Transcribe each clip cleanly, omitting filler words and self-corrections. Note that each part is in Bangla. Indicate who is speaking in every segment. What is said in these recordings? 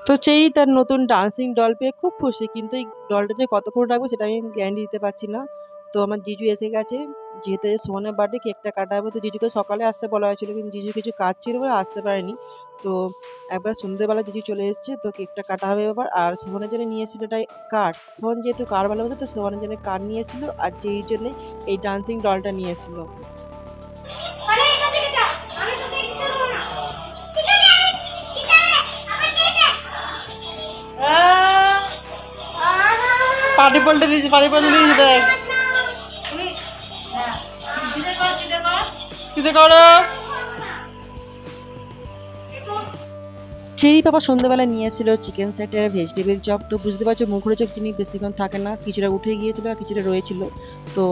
Speaker 1: তো চেরি তার নতুন ডান্সিং ডল পেয়ে খুব খুশি, কিন্তু এই ডলটা যে কতক্ষণ রাখবো সেটা আমি গ্যারান্টি দিতে পারছি না। তো আমার জিজু এসে গেছে, যেহেতু সোহানের বার্থডে, কেকটা কাটাবো। তো জিজুকে সকালে আসতে বলা হয়েছিল, কিন্তু জিজু কিছু কাজ ছিল বলে আসতে পারেনি। তো একবার সন্ধ্যেবেলা জিজু চলে এসেছে, তো কেকটা কাটা হবে এবার। আর সোহানের জন্য নিয়ে এসেছিল এটাই কাঠ। সোহান যেহেতু কার ভালোবাসে, তো সোহানের জন্য কাঠ নিয়ে এসেছিল, আর চেরির জন্য এই ডান্সিং ডলটা নিয়ে এসেছিল। পাটি পল্টে দিয়েছি, পাটি পল্টে দিয়েছি, দেখ সিধে করো। চেরি পাপা সন্ধ্যাবেলা নিয়ে এসেছিল চিকেন সেটের ভেজিটেবিল চপ। তো বুঝতে পারছো মুখরোচক চপ জিনিস বেশিক্ষণ থাকে না, কিছুটা উঠে গিয়েছিল আর কিছুটা রয়েছিল। তো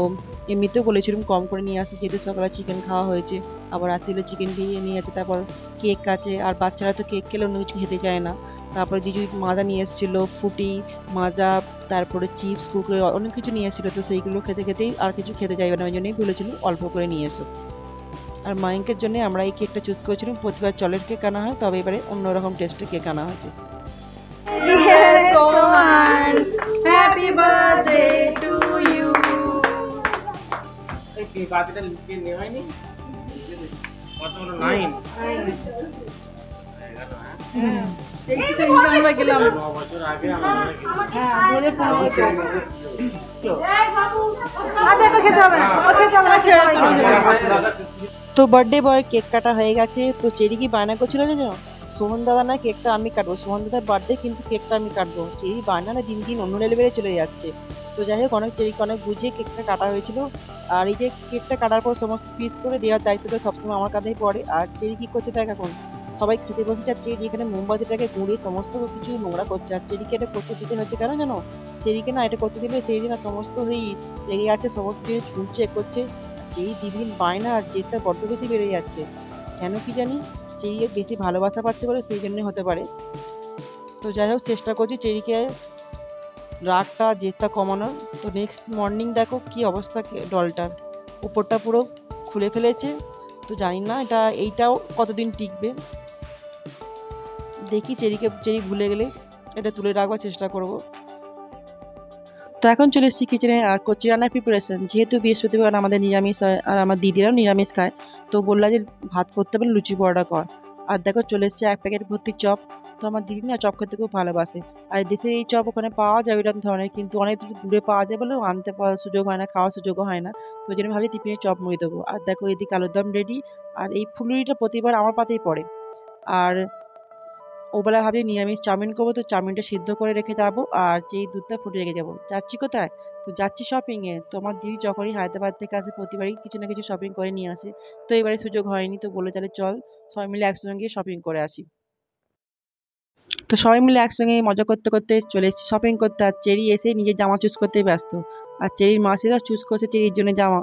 Speaker 1: এমনিতেও বলেছিলাম কম করে নিয়ে আসতে, যেহেতু সকালে চিকেন খাওয়া হয়েছে, আবার রাত্রিবেলা চিকেন বিরিয়ানি আছে, তারপর কেক আছে। আর বাচ্চারা তো কেক খেলে অন্য কিছু খেতে চায় না। তারপরে জিজু মাজা নিয়ে এসেছিলো, ফুটি মাজা, তারপরে চিপস, কুকুরে, অনেক কিছু নিয়ে এসেছিলো। তো সেইগুলো খেতে খেতেই আর কিছু খেতে চাইবে না, ওই জন্যই বলেছিল অল্প করে নিয়ে এসো। আর মাইকের জন্য আমরা এই কেকটা চুজ করেছিলাম। প্রতিবার চলের কেক আনা হয়, তবে এবারে অন্যরকম টেস্টের কেক আনা হয়েছে। Happy birthday to you. এই কেক বার্থডেটা লিখে নেওয়া হয়নি, কত বড় 9 আমরা গেলাম 9 বছর আগে আমরা তো বার্থডে বয় কেক কাটা হয়ে গেছে। তো চেরি কি বায়না করছিল জানো, সোহন দাদা না কেকটা আমি কাটবো, সোহন দাদার বার্থডে কিন্তু কেকটা আমি কাটবো। চেরি বায়না না দিন দিন অন্য লেভেলে চলে যাচ্ছে। তো যাই হোক, চেরিকে অনেক বুঝিয়ে কেকটা কাটা হয়েছিল। আর এই যে কেকটা কাটার পর সমস্ত পিস করে দেওয়ার দায়িত্বটা সবসময় আমার কাঁধেই পড়ে। আর চেরি কি করছে দেখ, এখন সবাই খেতে বসেছে, আর চেরি এখানে মোমবাতিটাকে গুঁড়িয়ে সমস্ত কিছু নোংরা করছে। আর চেরিকে এটা করতে দিতে হচ্ছে কেন জানো, চেরিকে না এটা করতে দিলে চেরি না সমস্ত লেগে যাচ্ছে, সমস্ত কিছু ছুঁড়ছে করছে। যেই দিন বায়না আর জেদটা বড্ড বেশি বেড়ে যাচ্ছে, কেন কি জানি, চেরি বেশি ভালোবাসা পাচ্ছে বলে, সেই জন্য হতে পারে। তো যাই হোক, চেষ্টা করছি চেরিকে রাগটা জেদটা কমানোর। তো নেক্সট মর্নিং দেখো কি অবস্থা ডলটার, উপরটা পুরো খুলে ফেলেছে। তো জানি না এইটাও কতদিন টিকবে, দেখি চেরি ভুলে গেলে এটা তুলে রাখবার চেষ্টা করব। তো এখন চলে এসেছি কিচেনে আর করছি রান্নার প্রিপারেশন। যেহেতু বৃহস্পতিবার আমাদের নিরামিষ হয়, আর আমার দিদিরাও নিরামিষ খায়, তো বললা যে ভাত করতে পারলে লুচি পরোটা কর। আর দেখো চলে এসছে 1 প্যাকেট ভর্তি চপ। তো আমার দিদি না চপ খেতে খুব ভালোবাসে। আর দেশে এই চপ ওখানে পাওয়া যায় এরকম ধরনের, কিন্তু অনেক দূরে পাওয়া যায় বলেও আনতে পাওয়ার সুযোগ হয় না, খাওয়ার সুযোগও হয় না। তো ওই জন্য ভাবছি টিফিনে চপ মুড়ি দেবো। আর দেখো এদিকে আলুর দম রেডি। আর এই ফুলুরিটা প্রতিবার আমার পাতেই পড়ে। আর ওবেলা ভাবি নিরামিষ চাউমিন করবো, তো চাউমিনটা সিদ্ধ করে রেখে যাবো, আর যেই দুধটা ফুটে রেখে যাবো। যাচ্ছি কোথায়, তো যাচ্ছি শপিংয়ে। তো আমার দিদি যখনই হায়দ্রাবাদ থেকে আসে প্রতিবারই কিছু না কিছু শপিং করে নিয়ে আসে। তো এবারে সুযোগ হয়নি, তো বললো তাহলে চল সবাই মিলে একসঙ্গে গিয়ে শপিং করে আসি। তো সবাই মিলে একসঙ্গে মজা করতে করতে চলে এসেছি শপিং করতে। আর চেরি এসে নিজের জামা চুজ করতে ব্যস্ত, আর চেরির মাসিরা চুজ করছে চেরির জন্য জামা।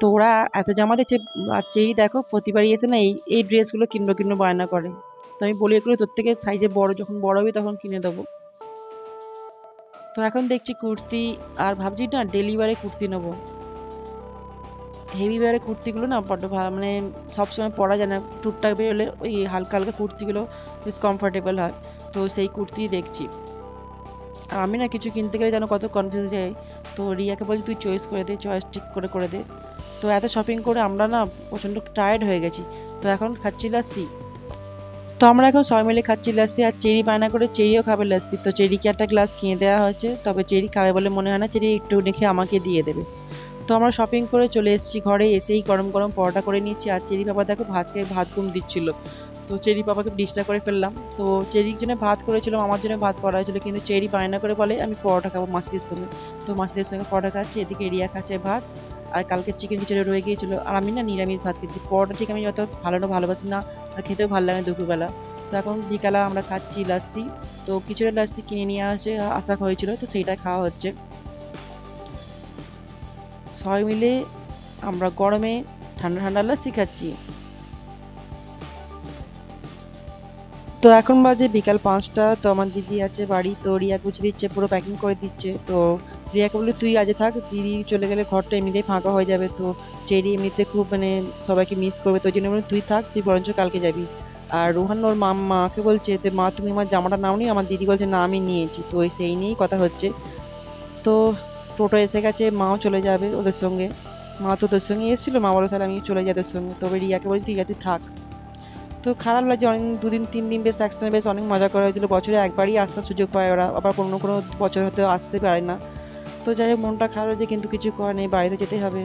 Speaker 1: তো ওরা এত জামা দিচ্ছে, আর চেরি দেখো প্রতিবারই এসে না এই ড্রেসগুলো কিনবো বায়না করে। তো আমি বলি এগুলো তোর থেকে সাইজে বড়, যখন বড় হবে তখন কিনে দেবো। তো এখন দেখছি কুর্তি, আর ভাবছি না ডেলি ওয়ারে কুর্তি নেবো। হেভি ওয়ারে কুর্তিগুলো না বড্ড ভালো, মানে সবসময় পরা যায় না, টুকটাক বেরোলে ওই হালকা হালকা কুর্তিগুলো বেশ কমফোর্টেবল হয়। তো সেই কুর্তি দেখছি। আর আমি না কিছু কিনতে গেলে যেন কত কনফিউজ যাই। তো রিয়াকে বলছি তুই চয়েস করে দে, চয়েস ঠিক করে দে। তো এত শপিং করে আমরা না প্রচণ্ড টায়ার্ড হয়ে গেছি। তো এখন খাচ্ছি লাস্সি। তো আমরা এখন সবাই মিলে খাচ্ছি লাস্সি, আর চেরি বায়না করে চেরিও খাবে লাস্সি। তো চেরিকে একটা গ্লাস কিনে দেওয়া হয়েছে, তবে চেরি খাবে বলে মনে হয় না, চেরি একটু দেখে আমাকে দিয়ে দেবে। তো আমরা শপিং করে চলে এসেছি ঘরে, এসেই গরম গরম পরোটা করে নিচ্ছি। আর চেরি বাবা দেখো ভাত ঘুম দিচ্ছিল। তো চেরি বাবাকে ডিস্টার্ব করে ফেললাম। তো চেরির জন্য ভাত করেছিলাম, আমার জন্য ভাত করা হয়েছিল, কিন্তু চেরি বায়না করে বলে আমি পরোটা খাবো মাসিদের সঙ্গে। তো মাসিদের সঙ্গে পরোটা খাচ্ছি, এদিকে রিয়া খাচ্ছে ভাত। আর কালকে চিকেন খিচুড়ি রয়ে গিয়েছিল, আর আমি না নিরামিষ ভাত খেয়েছি। পরোটা ঠিক আমি যত ভালোবাসি না, আর খেতেও ভালো লাগে দুপুরবেলা। তো এখন বিকালে আমরা খাচ্ছি লাস্সি। তো খিচুড়ি লাস্সি কিনে নিয়ে আসা হয়েছিল, তো সেইটা খাওয়া হচ্ছে সবাই মিলে। আমরা গরমে ঠান্ডা ঠান্ডা লাস্সি খাচ্ছি। তো এখন বাজে বিকাল 5টা। তো আমার দিদি আছে বাড়ি, তো রিয়া গুছিয়ে দিচ্ছে, পুরো প্যাকিং করে দিচ্ছে। তো রিয়াকে বলি তুই আজ থাক, দিদি চলে গেলে ঘরটা এমনিতেই ফাঁকা হয়ে যাবে। তো চেরি এমনিতে খুব মানে সবাইকে মিস করবে, তো ওই জন্য বলি তুই থাক, তুই বরঞ্চ কালকে যাবি। আর রোহান ওর মাকে বলছে, তো মা তুমি আমার জামাটা নাওনি? আমার দিদি বলছে না আমি নিয়েছি। তো সেই নিয়েই কথা হচ্ছে। তো টোটো এসে গেছে, মাও চলে যাবে ওদের সঙ্গে। মা তো তোর সঙ্গে এসেছিলো, মা বলো তাহলে আমি চলে যাই তোর সঙ্গে। তবে রিয়াকে বলছি ঠিক আছে তুই থাক। তো খারাপ লাগছে, অনেক 2 দিন 3 দিন বেশ একসঙ্গে বেশ অনেক মজা করা হয়েছিল। বছরে একবারই আসার সুযোগ পায় ওরা, আবার কোনো কোনো বছর হয়তো আসতে পারে না। তো যাই হোক মনটা খারাপ হয়েছে, কিন্তু কিছু করার নেই, বাড়িতে যেতে হবে।